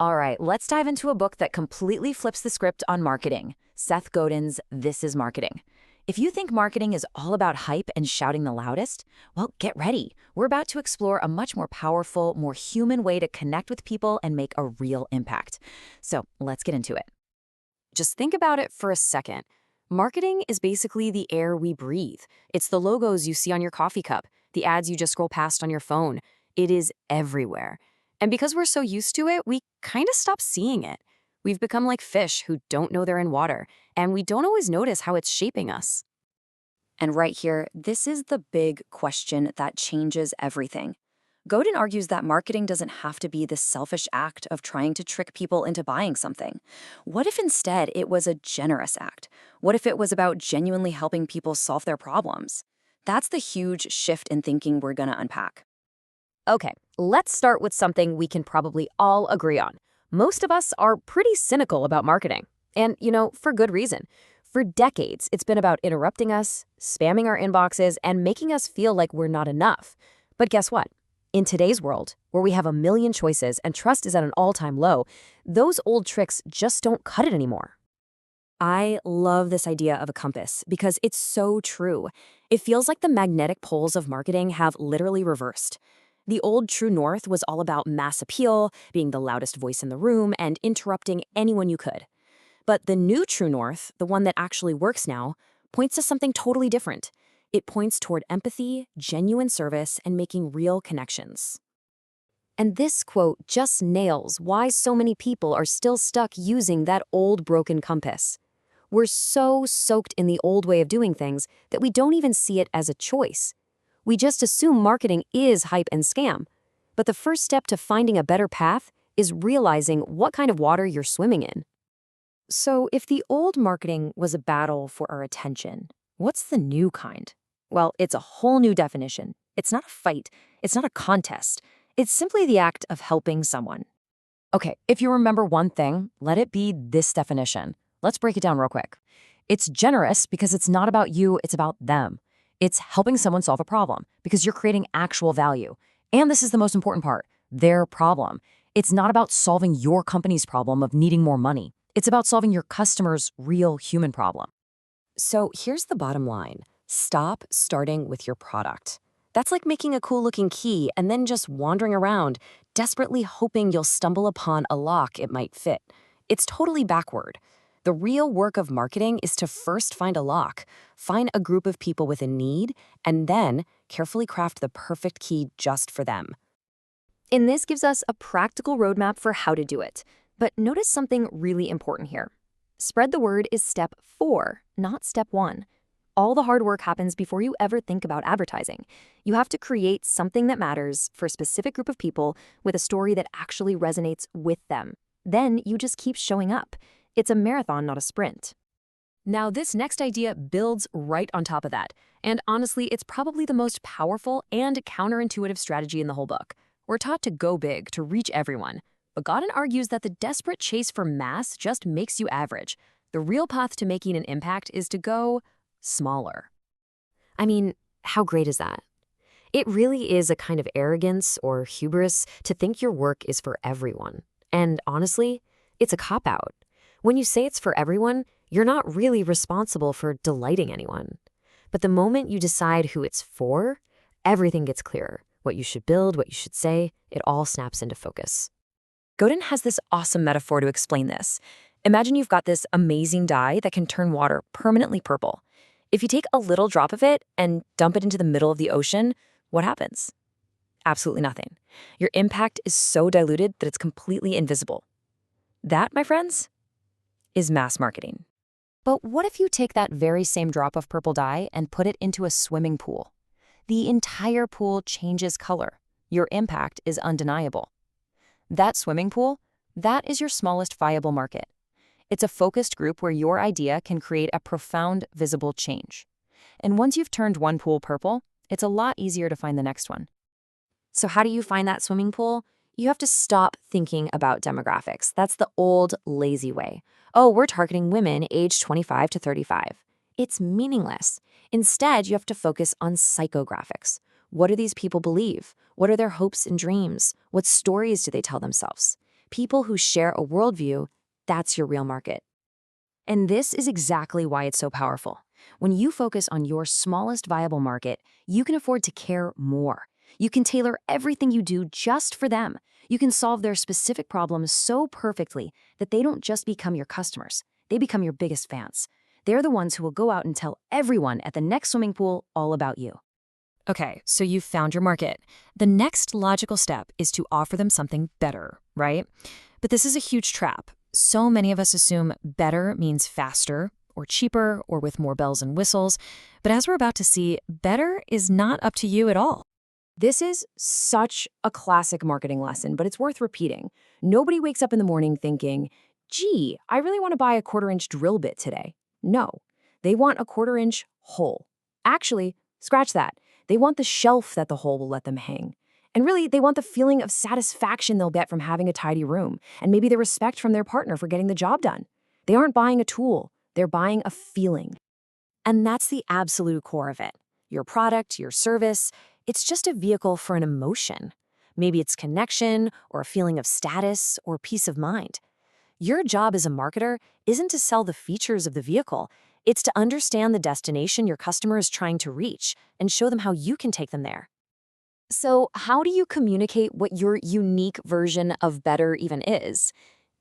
All right, let's dive into a book that completely flips the script on marketing. Seth Godin's This is Marketing. If you think marketing is all about hype and shouting the loudest, well, get ready. We're about to explore a much more powerful, more human way to connect with people and make a real impact. So let's get into it. Just think about it for a second. Marketing is basically the air we breathe. It's the logos you see on your coffee cup, the ads you just scroll past on your phone. It is everywhere. And because we're so used to it, we kind of stop seeing it. We've become like fish who don't know they're in water, and we don't always notice how it's shaping us. And right here, this is the big question that changes everything. Godin argues that marketing doesn't have to be the selfish act of trying to trick people into buying something. What if instead it was a generous act? What if it was about genuinely helping people solve their problems? That's the huge shift in thinking we're going to unpack. Okay, let's start with something we can probably all agree on. Most of us are pretty cynical about marketing. And, for good reason. For decades, it's been about interrupting us, spamming our inboxes, and making us feel like we're not enough. But guess what? In today's world, where we have a million choices and trust is at an all-time low, those old tricks just don't cut it anymore. I love this idea of a compass because it's so true. It feels like the magnetic poles of marketing have literally reversed. The old true north was all about mass appeal, being the loudest voice in the room, and interrupting anyone you could. But the new true north, the one that actually works now, points to something totally different. It points toward empathy, genuine service, and making real connections. And this quote just nails why so many people are still stuck using that old broken compass. We're so soaked in the old way of doing things that we don't even see it as a choice. We just assume marketing is hype and scam. But the first step to finding a better path is realizing what kind of water you're swimming in. So if the old marketing was a battle for our attention, what's the new kind? Well, it's a whole new definition. It's not a fight. It's not a contest. It's simply the act of helping someone. Okay, if you remember one thing, let it be this definition. Let's break it down real quick. It's generous because it's not about you, it's about them. It's helping someone solve a problem because you're creating actual value. And this is the most important part, their problem. It's not about solving your company's problem of needing more money. It's about solving your customer's real human problem. So here's the bottom line. Stop starting with your product. That's like making a cool-looking key and then just wandering around, desperately hoping you'll stumble upon a lock it might fit. It's totally backward. The real work of marketing is to first find a lock, find a group of people with a need, and then carefully craft the perfect key just for them. And this gives us a practical roadmap for how to do it. But notice something really important here. Spread the word is step 4, not step 1. All the hard work happens before you ever think about advertising. You have to create something that matters for a specific group of people with a story that actually resonates with them. Then you just keep showing up. It's a marathon, not a sprint. Now, this next idea builds right on top of that. And honestly, it's probably the most powerful and counterintuitive strategy in the whole book. We're taught to go big, to reach everyone. But Godin argues that the desperate chase for mass just makes you average. The real path to making an impact is to go smaller. I mean, how great is that? It really is a kind of arrogance or hubris to think your work is for everyone. And honestly, it's a cop-out. When you say it's for everyone, you're not really responsible for delighting anyone. But the moment you decide who it's for, everything gets clearer. What you should build, what you should say, it all snaps into focus. Godin has this awesome metaphor to explain this. Imagine you've got this amazing dye that can turn water permanently purple. If you take a little drop of it and dump it into the middle of the ocean, what happens? Absolutely nothing. Your impact is so diluted that it's completely invisible. That, my friends, is mass marketing. But what if you take that very same drop of purple dye and put it into a swimming pool? The entire pool changes color. Your impact is undeniable. That swimming pool, that is your smallest viable market. It's a focused group where your idea can create a profound, visible change. And once you've turned one pool purple, it's a lot easier to find the next one. So how do you find that swimming pool? You have to stop thinking about demographics. That's the old, lazy way. Oh, we're targeting women aged 25 to 35. It's meaningless. Instead, you have to focus on psychographics. What do these people believe? What are their hopes and dreams? What stories do they tell themselves? people who share a worldview, that's your real market. And this is exactly why it's so powerful. When you focus on your smallest viable market, you can afford to care more. You can tailor everything you do just for them. You can solve their specific problems so perfectly that they don't just become your customers. They become your biggest fans. They're the ones who will go out and tell everyone at the next swimming pool all about you. Okay, so you've found your market. The next logical step is to offer them something better, right? But this is a huge trap. So many of us assume better means faster or cheaper or with more bells and whistles. But as we're about to see, better is not up to you at all. This is such a classic marketing lesson, but it's worth repeating. Nobody wakes up in the morning thinking, gee, I really want to buy a 1/4-inch drill bit today. No, they want a 1/4-inch hole. Actually, scratch that. They want the shelf that the hole will let them hang. And really, they want the feeling of satisfaction they'll get from having a tidy room, and maybe the respect from their partner for getting the job done. They aren't buying a tool, they're buying a feeling. And that's the absolute core of it. Your product, your service, it's just a vehicle for an emotion. Maybe it's connection, or a feeling of status, or peace of mind. Your job as a marketer isn't to sell the features of the vehicle, it's to understand the destination your customer is trying to reach and show them how you can take them there. So, how do you communicate what your unique version of better even is?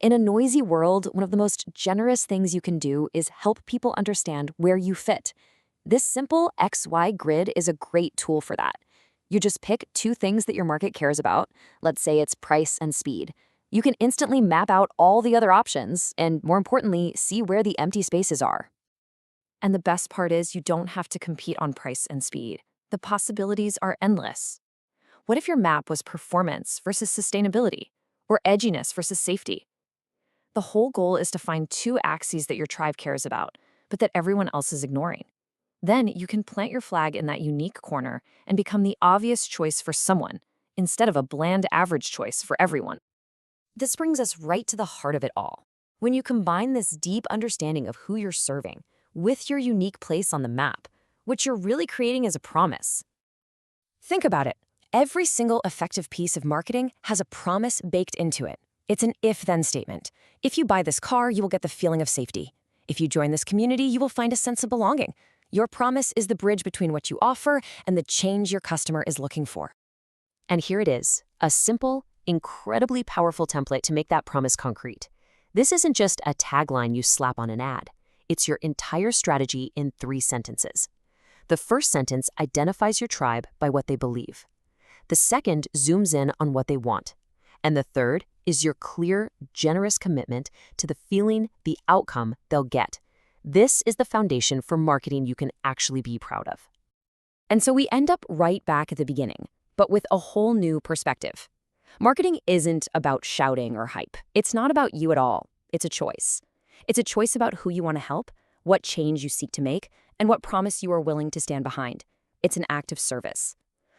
In a noisy world, one of the most generous things you can do is help people understand where you fit. This simple XY grid is a great tool for that. You just pick 2 things that your market cares about. Let's say it's price and speed. You can instantly map out all the other options and, more importantly, see where the empty spaces are. And the best part is you don't have to compete on price and speed. The possibilities are endless. What if your map was performance versus sustainability, or edginess versus safety? The whole goal is to find 2 axes that your tribe cares about, but that everyone else is ignoring. Then you can plant your flag in that unique corner and become the obvious choice for someone, instead of a bland average choice for everyone. This brings us right to the heart of it all. When you combine this deep understanding of who you're serving with your unique place on the map, what you're really creating is a promise. Think about it. Every single effective piece of marketing has a promise baked into it. It's an if-then statement. If you buy this car, you will get the feeling of safety. If you join this community, you will find a sense of belonging. Your promise is the bridge between what you offer and the change your customer is looking for. And here it is, a simple, incredibly powerful template to make that promise concrete. This isn't just a tagline you slap on an ad. It's your entire strategy in 3 sentences. The first sentence identifies your tribe by what they believe. The second zooms in on what they want. And the third is your clear, generous commitment to the feeling, the outcome they'll get. This is the foundation for marketing you can actually be proud of. And so we end up right back at the beginning, but with a whole new perspective. Marketing isn't about shouting or hype. It's not about you at all. It's a choice. It's a choice about who you want to help, what change you seek to make, and what promise you are willing to stand behind. It's an act of service.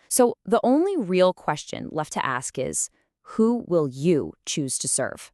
So the only real question left to ask is, who will you choose to serve?